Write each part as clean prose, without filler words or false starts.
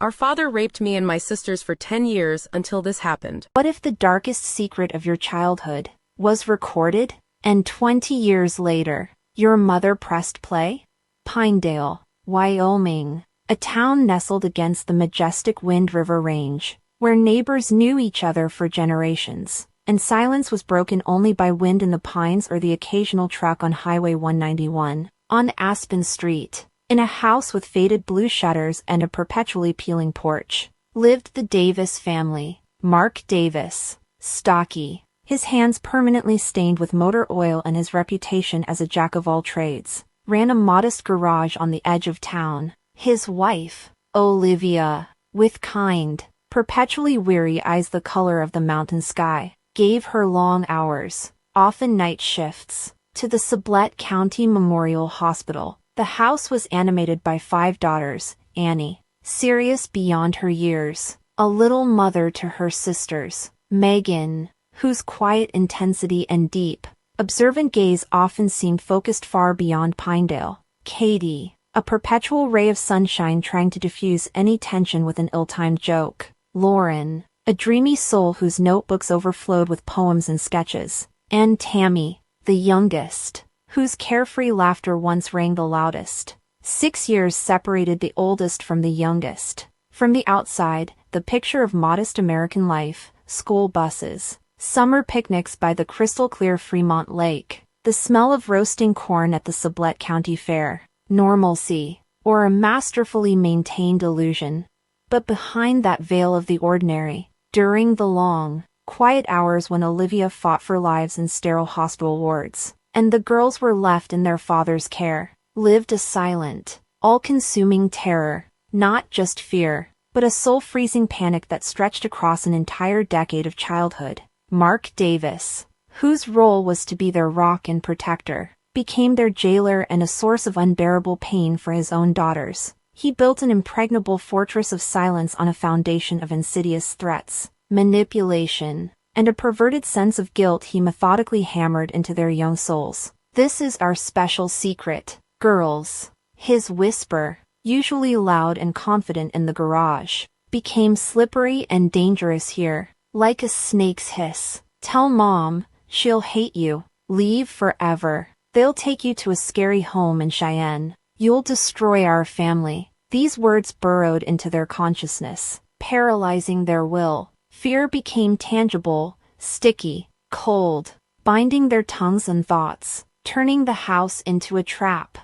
Our father raped me and my sisters for 10 years until this happened. What if the darkest secret of your childhood was recorded, and 20 years later, your mother pressed play? Pinedale, Wyoming, a town nestled against the majestic Wind River Range, where neighbors knew each other for generations, and silence was broken only by wind in the pines or the occasional truck on Highway 191. On Aspen Street, in a house with faded blue shutters and a perpetually peeling porch, lived the Davis family. Mark Davis, stocky, his hands permanently stained with motor oil and his reputation as a jack-of-all-trades, ran a modest garage on the edge of town. His wife, Olivia, with kind, perpetually weary eyes the color of the mountain sky, gave her long hours, often night shifts, to the Sublette County Memorial Hospital. The house was animated by 5 daughters: Annie, serious beyond her years, a little mother to her sisters; Megan, whose quiet intensity and deep, observant gaze often seemed focused far beyond Pinedale; Katie, a perpetual ray of sunshine trying to diffuse any tension with an ill-timed joke; Lauren, a dreamy soul whose notebooks overflowed with poems and sketches; and Tammy, the youngest, whose carefree laughter once rang the loudest. 6 years separated the oldest from the youngest. From the outside, the picture of modest American life: school buses, summer picnics by the crystal-clear Fremont Lake, the smell of roasting corn at the Sublette County Fair, normalcy, or a masterfully maintained illusion. But behind that veil of the ordinary, during the long, quiet hours when Olivia fought for lives in sterile hospital wards, and the girls were left in their father's care, lived a silent, all-consuming terror, not just fear, but a soul-freezing panic that stretched across an entire decade of childhood. Mark Davis, whose role was to be their rock and protector, became their jailer and a source of unbearable pain for his own daughters. He built an impregnable fortress of silence on a foundation of insidious threats, manipulation, and a perverted sense of guilt he methodically hammered into their young souls. "This is our special secret, girls." His whisper, usually loud and confident in the garage, became slippery and dangerous here, like a snake's hiss. "Tell Mom, she'll hate you. Leave forever. They'll take you to a scary home in Cheyenne. You'll destroy our family." These words burrowed into their consciousness, paralyzing their will. Fear became tangible, sticky, cold, binding their tongues and thoughts, turning the house into a trap.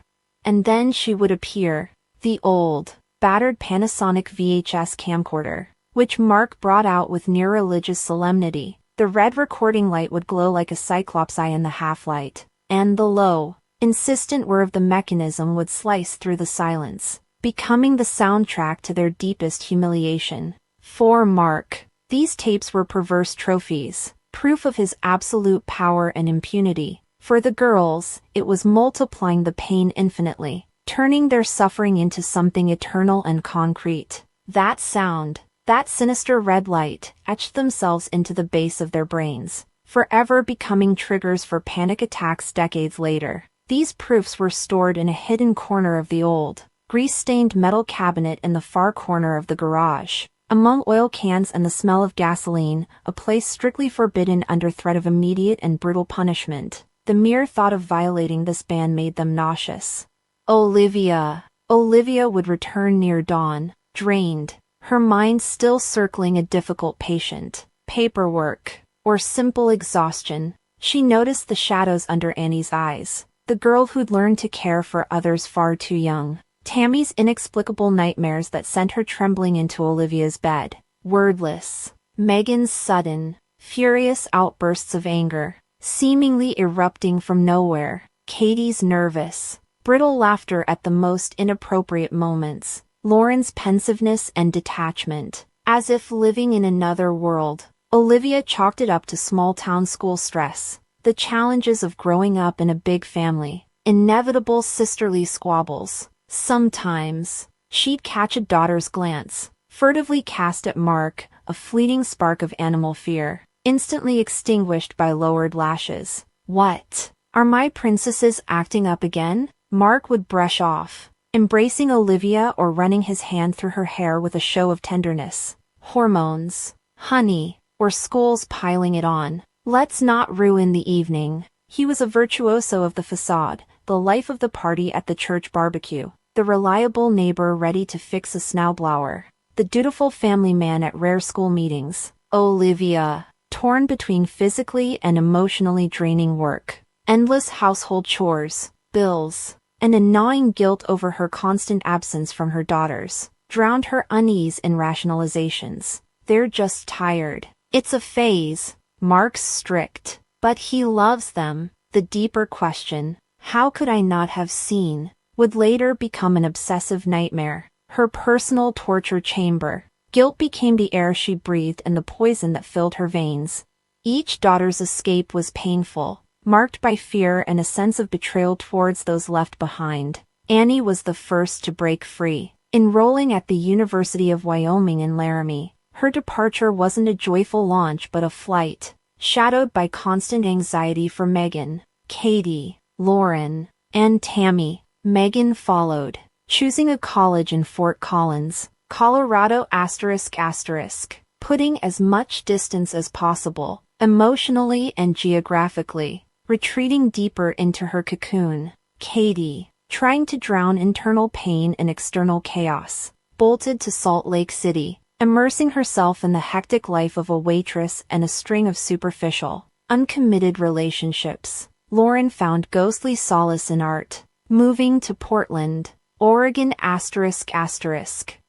And then she would appear, the old, battered Panasonic VHS camcorder, which Mark brought out with near-religious solemnity. The red recording light would glow like a cyclops eye in the half-light, and the low, insistent whir of the mechanism would slice through the silence, becoming the soundtrack to their deepest humiliation. For Mark, these tapes were perverse trophies, proof of his absolute power and impunity. For the girls, it was multiplying the pain infinitely, turning their suffering into something eternal and concrete. That sound, that sinister red light, etched themselves into the base of their brains, forever becoming triggers for panic attacks decades later. These proofs were stored in a hidden corner of the old, grease-stained metal cabinet in the far corner of the garage, among oil cans and the smell of gasoline, a place strictly forbidden under threat of immediate and brutal punishment. The mere thought of violating this ban made them nauseous. Olivia would return near dawn, drained, her mind still circling a difficult patient, paperwork, or simple exhaustion. She noticed the shadows under Annie's eyes, the girl who'd learned to care for others far too young. Tammy's inexplicable nightmares that sent her trembling into Olivia's bed, wordless. Megan's sudden, furious outbursts of anger, seemingly erupting from nowhere. Katie's nervous, brittle laughter at the most inappropriate moments. Lauren's pensiveness and detachment, as if living in another world. Olivia chalked it up to small-town school stress, the challenges of growing up in a big family, inevitable sisterly squabbles. Sometimes, she'd catch a daughter's glance, furtively cast at Mark, a fleeting spark of animal fear, instantly extinguished by lowered lashes. "What? Are my princesses acting up again?" Mark would brush off, embracing Olivia or running his hand through her hair with a show of tenderness. Hormones, honey, or school's piling it on. Let's not ruin the evening. He was a virtuoso of the facade, the life of the party at the church barbecue, the reliable neighbor ready to fix a snowblower, the dutiful family man at rare school meetings. Olivia, torn between physically and emotionally draining work, endless household chores, bills, and a gnawing guilt over her constant absence from her daughters, drowned her unease in rationalizations. They're just tired. It's a phase. Mark's strict. But he loves them. The deeper question, how could I not have seen, would later become an obsessive nightmare. Her personal torture chamber. Guilt became the air she breathed and the poison that filled her veins. Each daughter's escape was painful, marked by fear and a sense of betrayal towards those left behind. Annie was the first to break free, enrolling at the University of Wyoming in Laramie. Her departure wasn't a joyful launch but a flight, shadowed by constant anxiety for Megan, Katie, Lauren, and Tammy. Megan followed, choosing a college in Fort Collins, Colorado ***, putting as much distance as possible, emotionally and geographically, retreating deeper into her cocoon. Katie, trying to drown internal pain in external chaos, bolted to Salt Lake City, immersing herself in the hectic life of a waitress and a string of superficial, uncommitted relationships. Lauren found ghostly solace in art, moving to Portland, Oregon ***.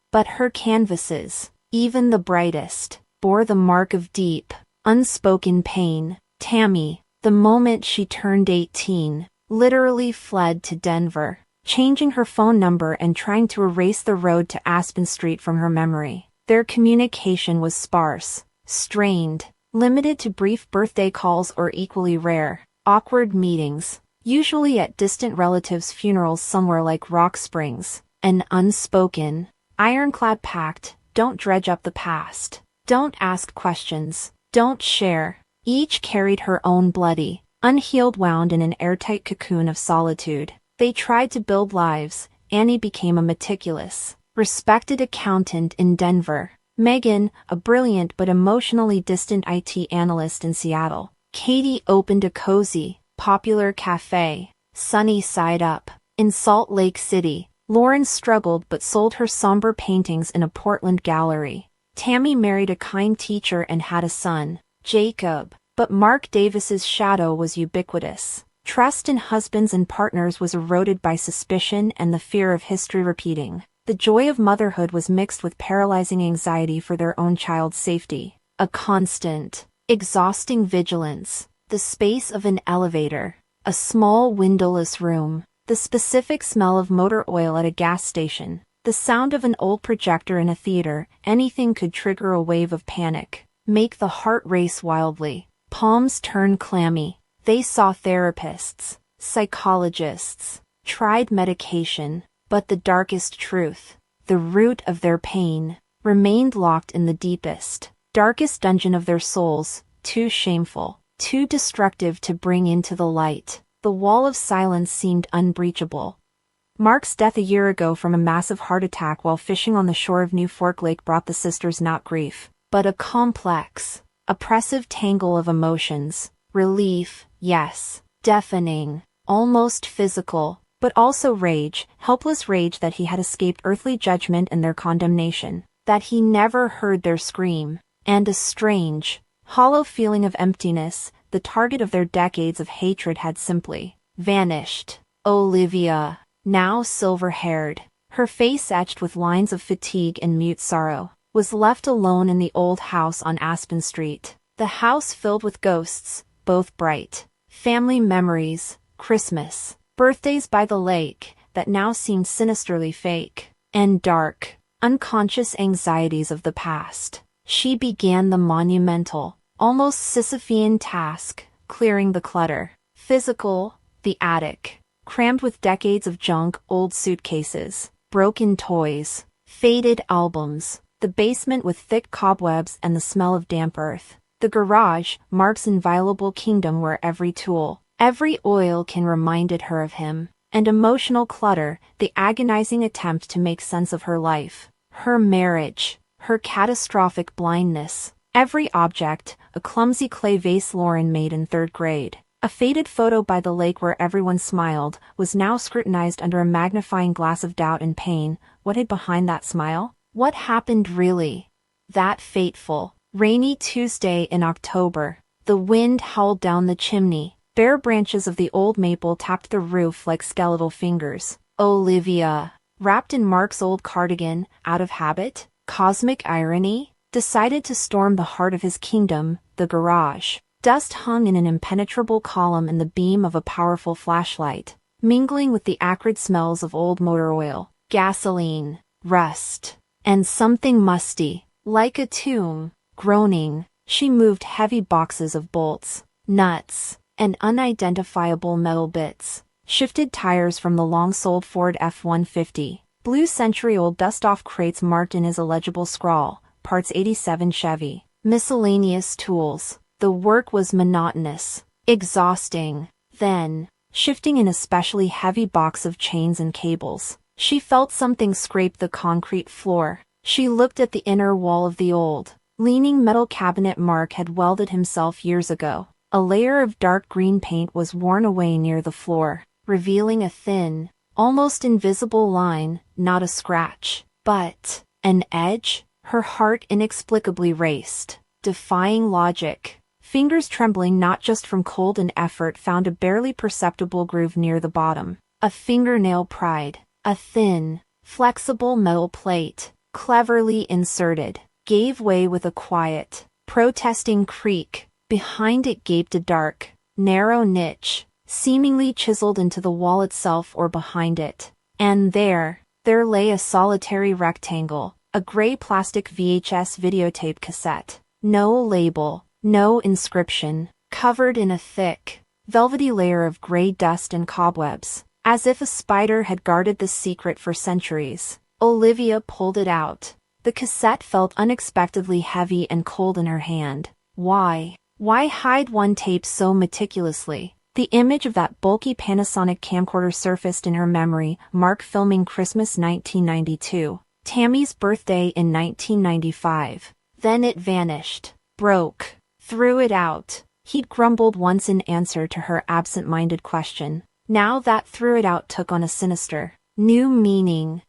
But her canvases, even the brightest, bore the mark of deep, unspoken pain. Tammy, the moment she turned 18, literally fled to Denver, changing her phone number and trying to erase the road to Aspen Street from her memory. Their communication was sparse, strained, limited to brief birthday calls or equally rare, awkward meetings, usually at distant relatives' funerals somewhere like Rock Springs. An unspoken, ironclad pact: don't dredge up the past, don't ask questions, don't share. Each carried her own bloody, unhealed wound in an airtight cocoon of solitude. They tried to build lives. Annie became a meticulous, respected accountant in Denver. Megan, a brilliant but emotionally distant IT analyst in Seattle. Katie opened a cozy, popular cafe, Sunny Side Up, in Salt Lake City. Lauren struggled but sold her somber paintings in a Portland gallery. Tammy married a kind teacher and had a son, Jacob. But Mark Davis's shadow was ubiquitous. Trust in husbands and partners was eroded by suspicion and the fear of history repeating. The joy of motherhood was mixed with paralyzing anxiety for their own child's safety. A constant, exhausting vigilance. The space of an elevator. A small windowless room. The specific smell of motor oil at a gas station. The sound of an old projector in a theater. Anything could trigger a wave of panic. Make the heart race wildly. Palms turn clammy. They saw therapists, psychologists, tried medication, but the darkest truth, the root of their pain, remained locked in the deepest, darkest dungeon of their souls, too shameful, too destructive to bring into the light. The wall of silence seemed unbreachable. Mark's death a year ago from a massive heart attack while fishing on the shore of New Fork Lake brought the sisters not grief, but a complex, oppressive tangle of emotions. Relief, yes, deafening, almost physical, but also rage, helpless rage that he had escaped earthly judgment and their condemnation, that he never heard their scream, and a strange, hollow feeling of emptiness. The target of their decades of hatred had simply vanished. Olivia, now silver-haired, her face etched with lines of fatigue and mute sorrow, was left alone in the old house on Aspen Street. The house filled with ghosts, both bright, family memories, Christmas, birthdays by the lake, that now seemed sinisterly fake, and dark, unconscious anxieties of the past. She began the monumental, almost Sisyphean task, clearing the clutter. Physical, the attic, crammed with decades of junk, old suitcases, broken toys, faded albums. The basement with thick cobwebs and the smell of damp earth. The garage, Mark's inviolable kingdom where every tool, every oil can reminded her of him. and emotional clutter, the agonizing attempt to make sense of her life, her marriage, her catastrophic blindness. Every object, a clumsy clay vase Lauren made in 3rd grade, a faded photo by the lake where everyone smiled, was now scrutinized under a magnifying glass of doubt and pain. What hid behind that smile? What happened really? That fateful, rainy Tuesday in October, the wind howled down the chimney. Bare branches of the old maple tapped the roof like skeletal fingers. Olivia, wrapped in Mark's old cardigan, out of habit, cosmic irony, decided to storm the heart of his kingdom, the garage. Dust hung in an impenetrable column in the beam of a powerful flashlight, mingling with the acrid smells of old motor oil, gasoline, rust, and something musty. Like a tomb, groaning, she moved heavy boxes of bolts, nuts, and unidentifiable metal bits, shifted tires from the long-sold Ford F-150, blue century-old dust-off crates marked in his illegible scrawl, parts 87 Chevy, miscellaneous tools. The work was monotonous, exhausting. Then, shifting an especially heavy box of chains and cables, she felt something scrape the concrete floor. She looked at the inner wall of the old, leaning metal cabinet Mark had welded himself years ago. A layer of dark green paint was worn away near the floor, revealing a thin, almost invisible line, not a scratch, but an edge. Her heart inexplicably raced, defying logic. Fingers trembling not just from cold and effort found a barely perceptible groove near the bottom. A fingernail pried. A thin, flexible metal plate, cleverly inserted, gave way with a quiet, protesting creak. Behind it gaped a dark, narrow niche, seemingly chiseled into the wall itself or behind it. And there lay a solitary rectangle, a gray plastic VHS videotape cassette. No label, no inscription, covered in a thick, velvety layer of gray dust and cobwebs, as if a spider had guarded the secret for centuries. Olivia pulled it out. The cassette felt unexpectedly heavy and cold in her hand. Why hide one tape so meticulously? The image of that bulky Panasonic camcorder surfaced in her memory. Mark filming Christmas 1992. Tammy's birthday in 1995. Then it vanished. Broke. Threw it out. He'd grumbled once in answer to her absent-minded question. Now that threw it out took on a sinister, new meaning.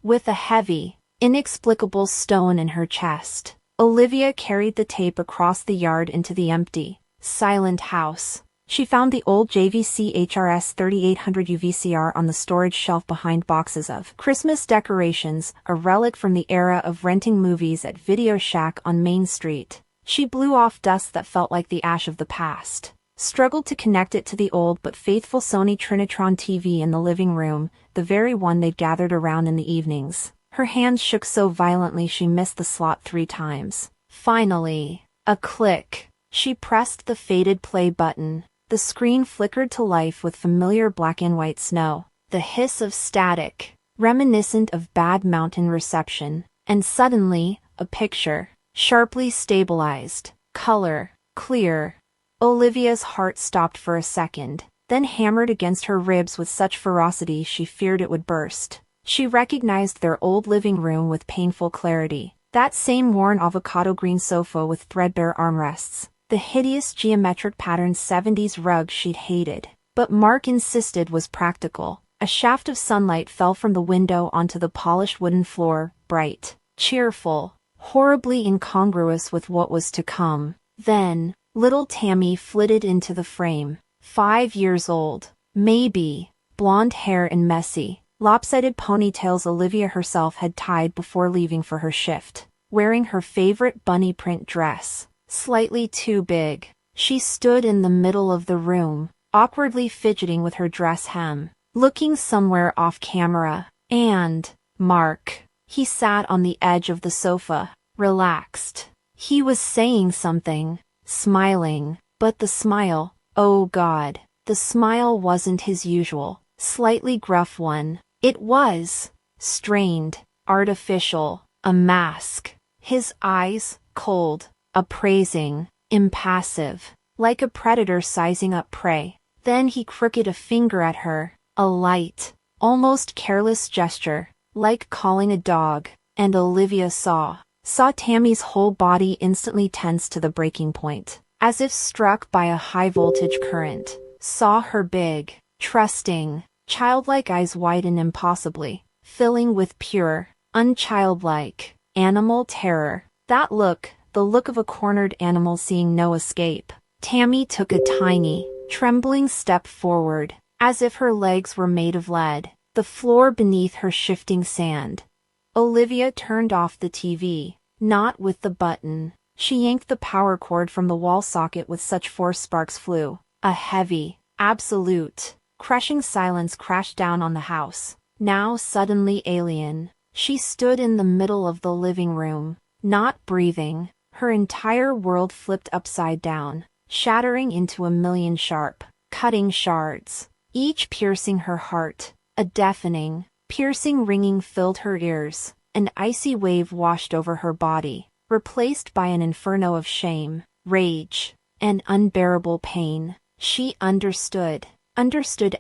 With a heavy, inexplicable stone in her chest, Olivia carried the tape across the yard into the empty, silent house. She found the old JVC HRS 3800 UVCR on the storage shelf behind boxes of Christmas decorations, a relic from the era of renting movies at Video Shack on Main Street. She blew off dust that felt like the ash of the past, struggled to connect it to the old but faithful Sony Trinitron TV in the living room, the very one they'd gathered around in the evenings. Her hands shook so violently she missed the slot 3 times. Finally, a click. She pressed the faded play button. The screen flickered to life with familiar black and white snow, the hiss of static, reminiscent of bad mountain reception, and suddenly, a picture, sharply stabilized, color, clear. Olivia's heart stopped for a second, then hammered against her ribs with such ferocity she feared it would burst. She recognized their old living room with painful clarity. That same worn avocado green sofa with threadbare armrests. The hideous geometric patterned 70s rug she'd hated. But Mark insisted was practical. A shaft of sunlight fell from the window onto the polished wooden floor, bright, cheerful, horribly incongruous with what was to come. Then, little Tammy flitted into the frame. 5 years old, maybe, blonde hair in messy, lopsided ponytails Olivia herself had tied before leaving for her shift. Wearing her favorite bunny print dress, slightly too big, she stood in the middle of the room, awkwardly fidgeting with her dress hem, looking somewhere off camera. And Mark, he sat on the edge of the sofa, relaxed. He was saying something, smiling, but the smile, oh God, the smile wasn't his usual, slightly gruff one. It was strained, artificial, a mask. His eyes, cold, appraising, impassive, like a predator sizing up prey. Then he crooked a finger at her, A light, almost careless gesture, like calling a dog, and Olivia saw Tammy's whole body instantly tense to the breaking point, as if struck by a high-voltage current. Saw her big, trusting, childlike eyes widen impossibly, filling with pure, unchildlike, animal terror. That look, the look of a cornered animal seeing no escape. Tammy took a tiny, trembling step forward, as if her legs were made of lead, the floor beneath her shifting sand. Olivia turned off the TV, not with the button. She yanked the power cord from the wall socket with such force sparks flew. A heavy, absolute, crushing silence crashed down on the house, now suddenly alien. She stood in the middle of the living room, not breathing, her entire world flipped upside down, shattering into a million sharp, cutting shards, each piercing her heart. A deafening, piercing ringing filled her ears. An icy wave washed over her body, replaced by an inferno of shame, rage, and unbearable pain. She understood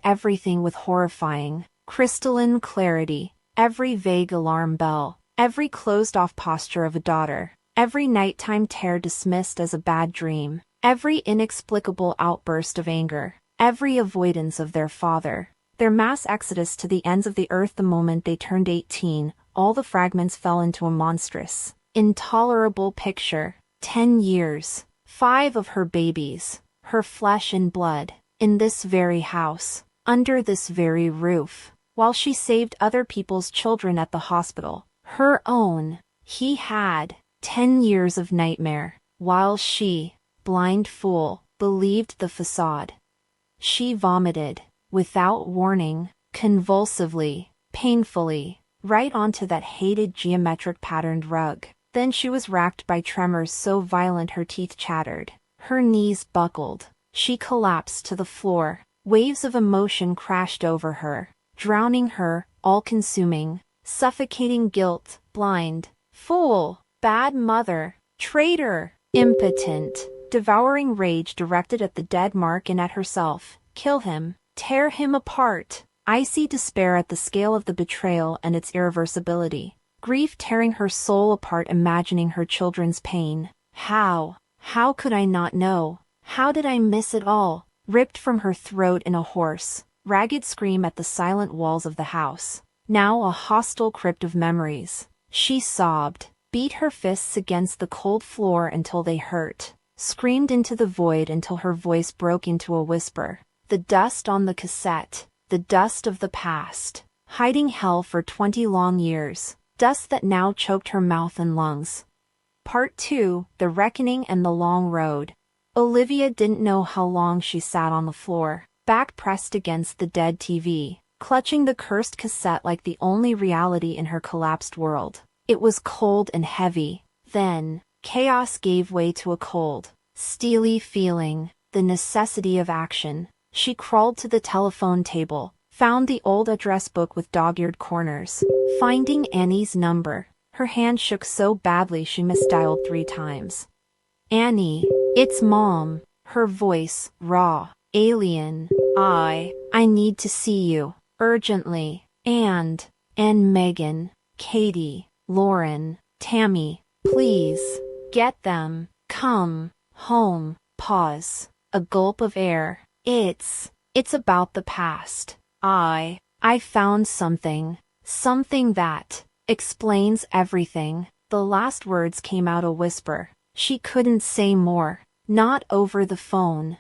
everything with horrifying, crystalline clarity, every vague alarm bell, every closed-off posture of a daughter, every nighttime terror dismissed as a bad dream, every inexplicable outburst of anger, every avoidance of their father. Their mass exodus to the ends of the earth the moment they turned 18, all the fragments fell into a monstrous, intolerable picture. 10 years, 5 of her babies, her flesh and blood, in this very house, under this very roof, while she saved other people's children at the hospital. Her own, he had, 10 years of nightmare, while she, blind fool, believed the facade. She vomited, without warning, convulsively, painfully, right onto that hated geometric-patterned rug. Then she was racked by tremors so violent her teeth chattered. Her knees buckled. She collapsed to the floor. Waves of emotion crashed over her, drowning her, all-consuming, suffocating guilt, blind, fool, bad mother, traitor, impotent, devouring rage directed at the dead Mark and at herself. Kill him. Tear him apart. Icy despair at the scale of the betrayal and its irreversibility. Grief tearing her soul apart imagining her children's pain. How could I not know? How did I miss it all? Ripped from her throat in a hoarse, ragged scream at the silent walls of the house. Now a hostile crypt of memories. She sobbed, beat her fists against the cold floor until they hurt, screamed into the void until her voice broke into a whisper. The dust on the cassette, the dust of the past, hiding hell for 20 long years, dust that now choked her mouth and lungs. Part 2, The Reckoning and the Long Road. Olivia didn't know how long she sat on the floor, back pressed against the dead TV, clutching the cursed cassette like the only reality in her collapsed world. It was cold and heavy. Then, chaos gave way to a cold, steely feeling, the necessity of action. She crawled to the telephone table, found the old address book with dog-eared corners. Finding Annie's number, her hand shook so badly she misdialed 3 times. Annie, it's Mom. Her voice, raw, alien. I need to see you, urgently. And Megan, Katie, Lauren, Tammy, please, get them, come, home. Pause, a gulp of air. It's about the past. I found something that explains everything. The last words came out a whisper. She couldn't say more, not over the phone.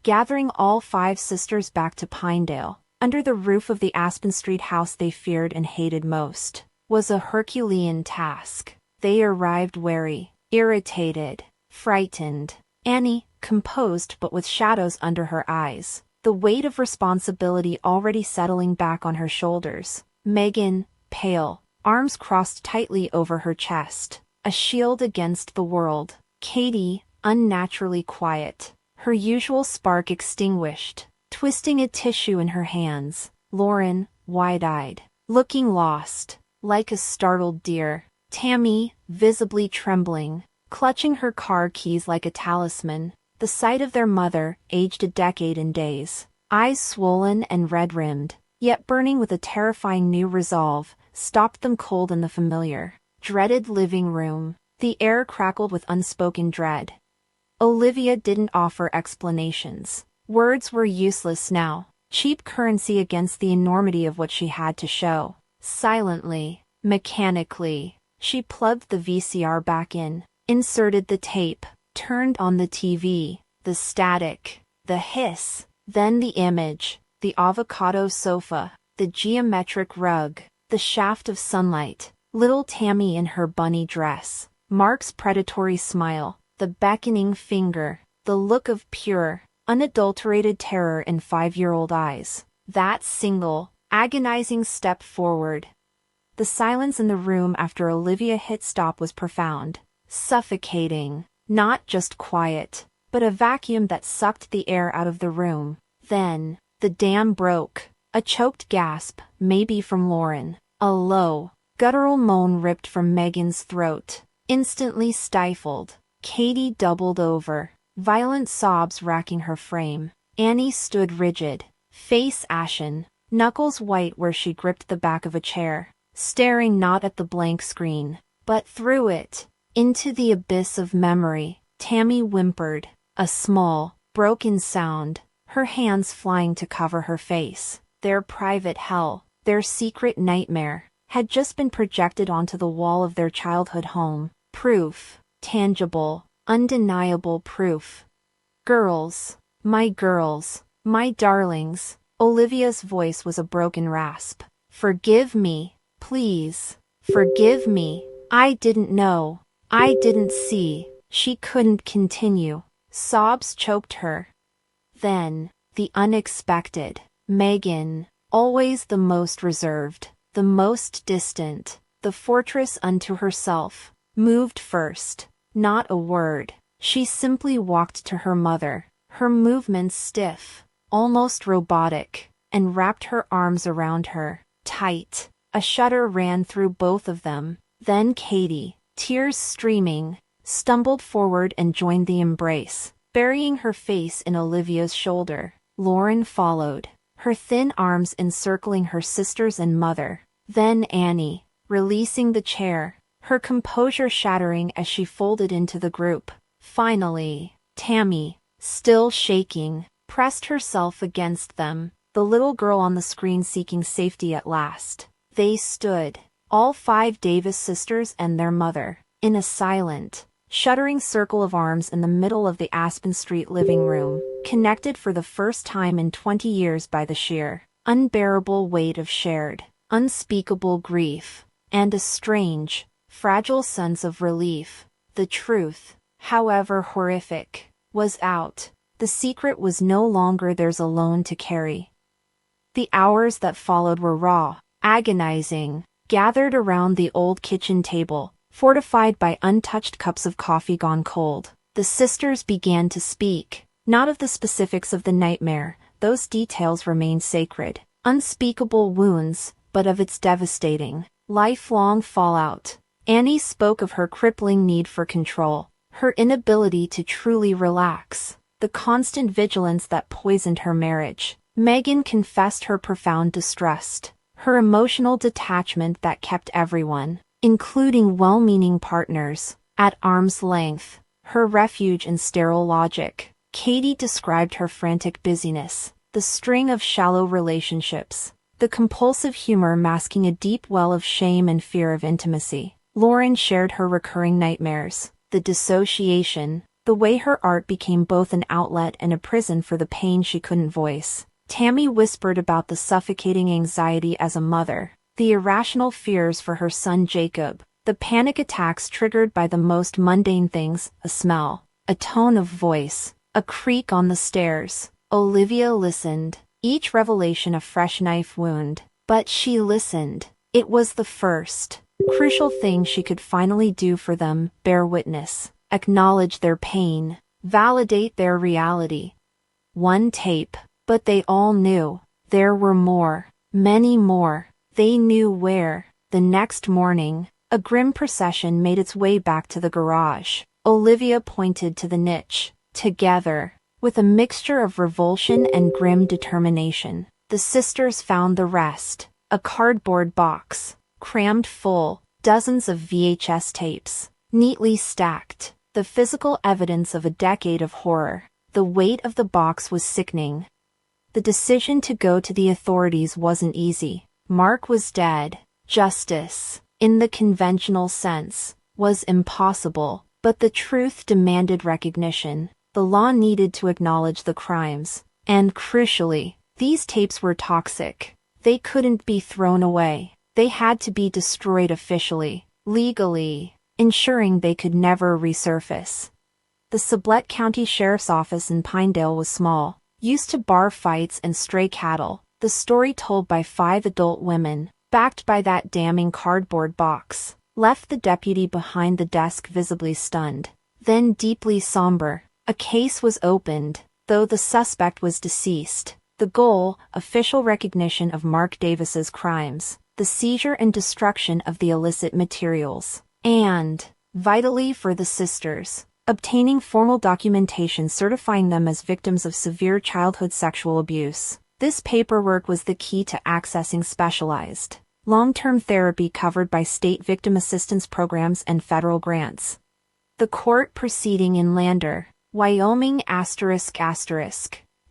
Gathering all 5 sisters back to Pinedale, under the roof of the Aspen Street house they feared and hated most, was a Herculean task. They arrived wary, irritated, frightened. Annie, composed but with shadows under her eyes, the weight of responsibility already settling back on her shoulders. Megan, pale, arms crossed tightly over her chest, a shield against the world. Katie, unnaturally quiet, her usual spark extinguished, twisting a tissue in her hands. Lauren, wide-eyed, looking lost, like a startled deer. Tammy, visibly trembling, clutching her car keys like a talisman. The sight of their mother, aged a decade in days, eyes swollen and red-rimmed, yet burning with a terrifying new resolve, stopped them cold in the familiar, dreaded living room. The air crackled with unspoken dread. Olivia didn't offer explanations. Words were useless now, cheap currency against the enormity of what she had to show. Silently, mechanically, she plugged the VCR back in, inserted the tape, turned on the TV, the static, the hiss, then the image, the avocado sofa, the geometric rug, the shaft of sunlight, little Tammy in her bunny dress, Mark's predatory smile, the beckoning finger, the look of pure, unadulterated terror in 5-year-old eyes. That single, agonizing step forward. The silence in the room after Olivia hit stop was profound, suffocating, not just quiet, but a vacuum that sucked the air out of the room. Then, the dam broke. A choked gasp, maybe from Lauren. A low, guttural moan ripped from Megan's throat, instantly stifled. Katie doubled over, violent sobs racking her frame. Annie stood rigid, face ashen, knuckles white where she gripped the back of a chair, staring not at the blank screen, but through it, into the abyss of memory. Tammy whimpered, a small, broken sound, her hands flying to cover her face. Their private hell, their secret nightmare, had just been projected onto the wall of their childhood home. Proof, tangible, undeniable proof. Girls, my darlings, Olivia's voice was a broken rasp. Forgive me, please, forgive me. I didn't know, I didn't see. She couldn't continue. Sobs choked her. Then, the unexpected. Megan, always the most reserved, the most distant, the fortress unto herself, moved first. Not a word. She simply walked to her mother, her movements stiff, almost robotic, and wrapped her arms around her, tight. A shudder ran through both of them. Then Katie, tears streaming, stumbled forward and joined the embrace, burying her face in Olivia's shoulder. Lauren followed, her thin arms encircling her sisters and mother. Then Annie, releasing the chair, her composure shattering as she folded into the group. Finally, Tammy, still shaking, pressed herself against them, the little girl on the screen seeking safety at last. They stood, all 5 Davis sisters and their mother, in a silent, shuddering circle of arms in the middle of the Aspen Street living room, connected for the first time in 20 years by the sheer, unbearable weight of shared, unspeakable grief, and a strange, fragile sense of relief. The truth, however horrific, was out. The secret was no longer theirs alone to carry. The hours that followed were raw, agonizing. Gathered around the old kitchen table, fortified by untouched cups of coffee gone cold, the sisters began to speak, not of the specifics of the nightmare, those details remained sacred, unspeakable wounds, but of its devastating, lifelong fallout. Annie spoke of her crippling need for control, her inability to truly relax, the constant vigilance that poisoned her marriage. Megan confessed her profound distrust, her emotional detachment that kept everyone, including well-meaning partners, at arm's length, her refuge in sterile logic. Katie described her frantic busyness, the string of shallow relationships, the compulsive humor masking a deep well of shame and fear of intimacy. Lauren shared her recurring nightmares, the dissociation, the way her art became both an outlet and a prison for the pain she couldn't voice. Tammy whispered about the suffocating anxiety as a mother, the irrational fears for her son Jacob, the panic attacks triggered by the most mundane things, a smell, a tone of voice, a creak on the stairs. Olivia listened, each revelation a fresh knife wound, but she listened. It was the first, crucial thing she could finally do for them, bear witness, acknowledge their pain, validate their reality. One tape. But they all knew. There were more, many more. They knew where. The next morning, a grim procession made its way back to the garage. Olivia pointed to the niche. Together, With a mixture of revulsion and grim determination, the sisters found the rest, a cardboard box, crammed full, dozens of VHS tapes, neatly stacked, the physical evidence of a decade of horror. The weight of the box was sickening. The decision to go to the authorities wasn't easy. Mark was dead. Justice, in the conventional sense, was impossible, but the truth demanded recognition. The law needed to acknowledge the crimes, and crucially, these tapes were toxic. They couldn't be thrown away. They had to be destroyed officially, legally, ensuring they could never resurface. The Sublette County Sheriff's Office in Pinedale was small, used to bar fights and stray cattle. The story told by 5 adult women, backed by that damning cardboard box, left the deputy behind the desk visibly stunned, then deeply somber. A case was opened, though the suspect was deceased. The goal, official recognition of Mark Davis's crimes, the seizure and destruction of the illicit materials, and, vitally for the sisters, obtaining formal documentation certifying them as victims of severe childhood sexual abuse. This paperwork was the key to accessing specialized, long-term therapy covered by state victim assistance programs and federal grants. The court proceeding in Lander, Wyoming ***,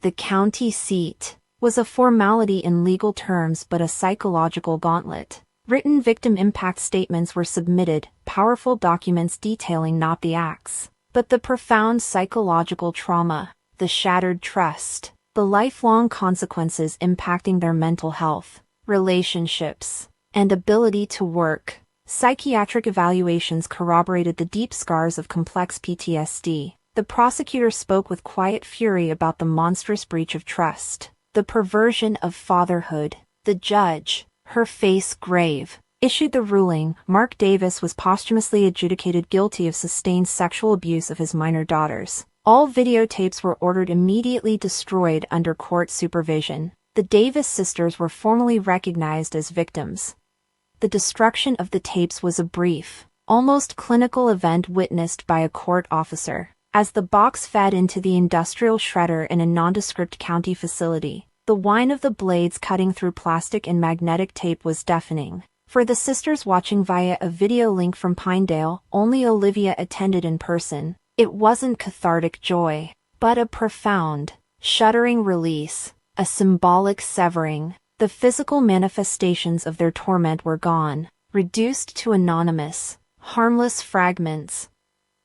the county seat, was a formality in legal terms but a psychological gauntlet. Written victim impact statements were submitted, powerful documents detailing not the acts, but the profound psychological trauma, the shattered trust, the lifelong consequences impacting their mental health, relationships, and ability to work. Psychiatric evaluations corroborated the deep scars of complex PTSD. The prosecutor spoke with quiet fury about the monstrous breach of trust, the perversion of fatherhood. The judge, her face grave, issued the ruling. Mark Davis was posthumously adjudicated guilty of sustained sexual abuse of his minor daughters. All videotapes were ordered immediately destroyed under court supervision. The Davis sisters were formally recognized as victims. The destruction of the tapes was a brief, almost clinical event witnessed by a court officer. As the box fed into the industrial shredder in a nondescript county facility, the whine of the blades cutting through plastic and magnetic tape was deafening. For the sisters watching via a video link from Pinedale, only Olivia attended in person. It wasn't cathartic joy, but a profound, shuddering release, a symbolic severing. The physical manifestations of their torment were gone, reduced to anonymous, harmless fragments.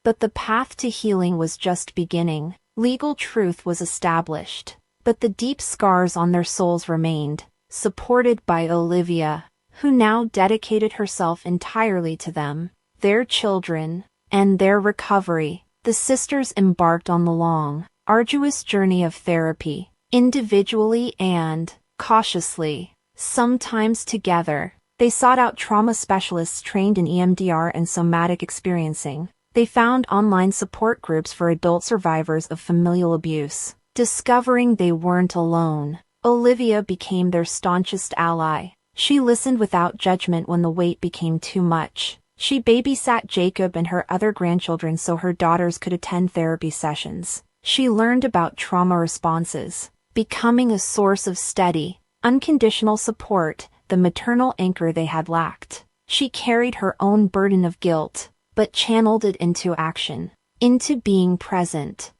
But the path to healing was just beginning. Legal truth was established, but the deep scars on their souls remained, supported by Olivia, who now dedicated herself entirely to them, their children, and their recovery. The sisters embarked on the long, arduous journey of therapy, individually and, cautiously, sometimes together. They sought out trauma specialists trained in EMDR and somatic experiencing. They found online support groups for adult survivors of familial abuse. Discovering they weren't alone, Olivia became their staunchest ally. She listened without judgment when the weight became too much. She babysat Jacob and her other grandchildren so her daughters could attend therapy sessions. She learned about trauma responses, becoming a source of steady, unconditional support, the maternal anchor they had lacked. She carried her own burden of guilt, but channeled it into action, into being present.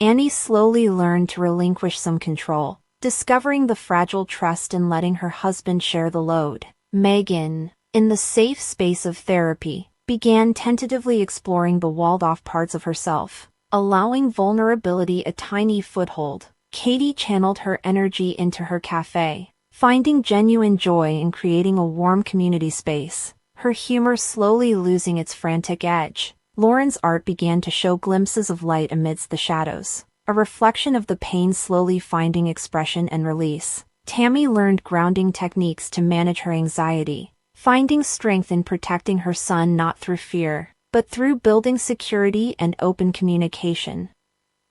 Annie slowly learned to relinquish some control, discovering the fragile trust and letting her husband share the load. Megan, in the safe space of therapy, began tentatively exploring the walled-off parts of herself, allowing vulnerability a tiny foothold. Katie channeled her energy into her cafe, finding genuine joy in creating a warm community space, her humor slowly losing its frantic edge. Lauren's art began to show glimpses of light amidst the shadows, a reflection of the pain slowly finding expression and release. Tammy learned grounding techniques to manage her anxiety, finding strength in protecting her son not through fear, but through building security and open communication.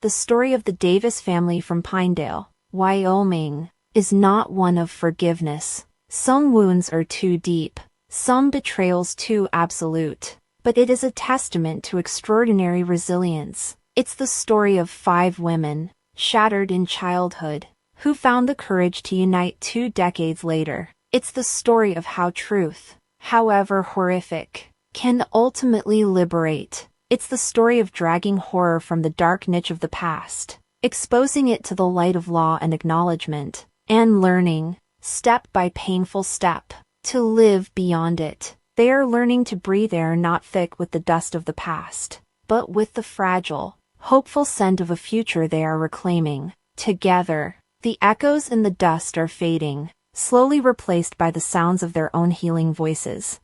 The story of the Davis family from Pinedale, Wyoming, is not one of forgiveness. Some wounds are too deep, some betrayals too absolute, but it is a testament to extraordinary resilience. It's the story of 5 women, shattered in childhood, who found the courage to unite 2 decades later. It's the story of how truth, however horrific, can ultimately liberate. It's the story of dragging horror from the dark niche of the past, exposing it to the light of law and acknowledgement, and learning, step by painful step, to live beyond it. They are learning to breathe air not thick with the dust of the past, but with the fragile, hopeful scent of a future they are reclaiming. Together, the echoes in the dust are fading, slowly replaced by the sounds of their own healing voices.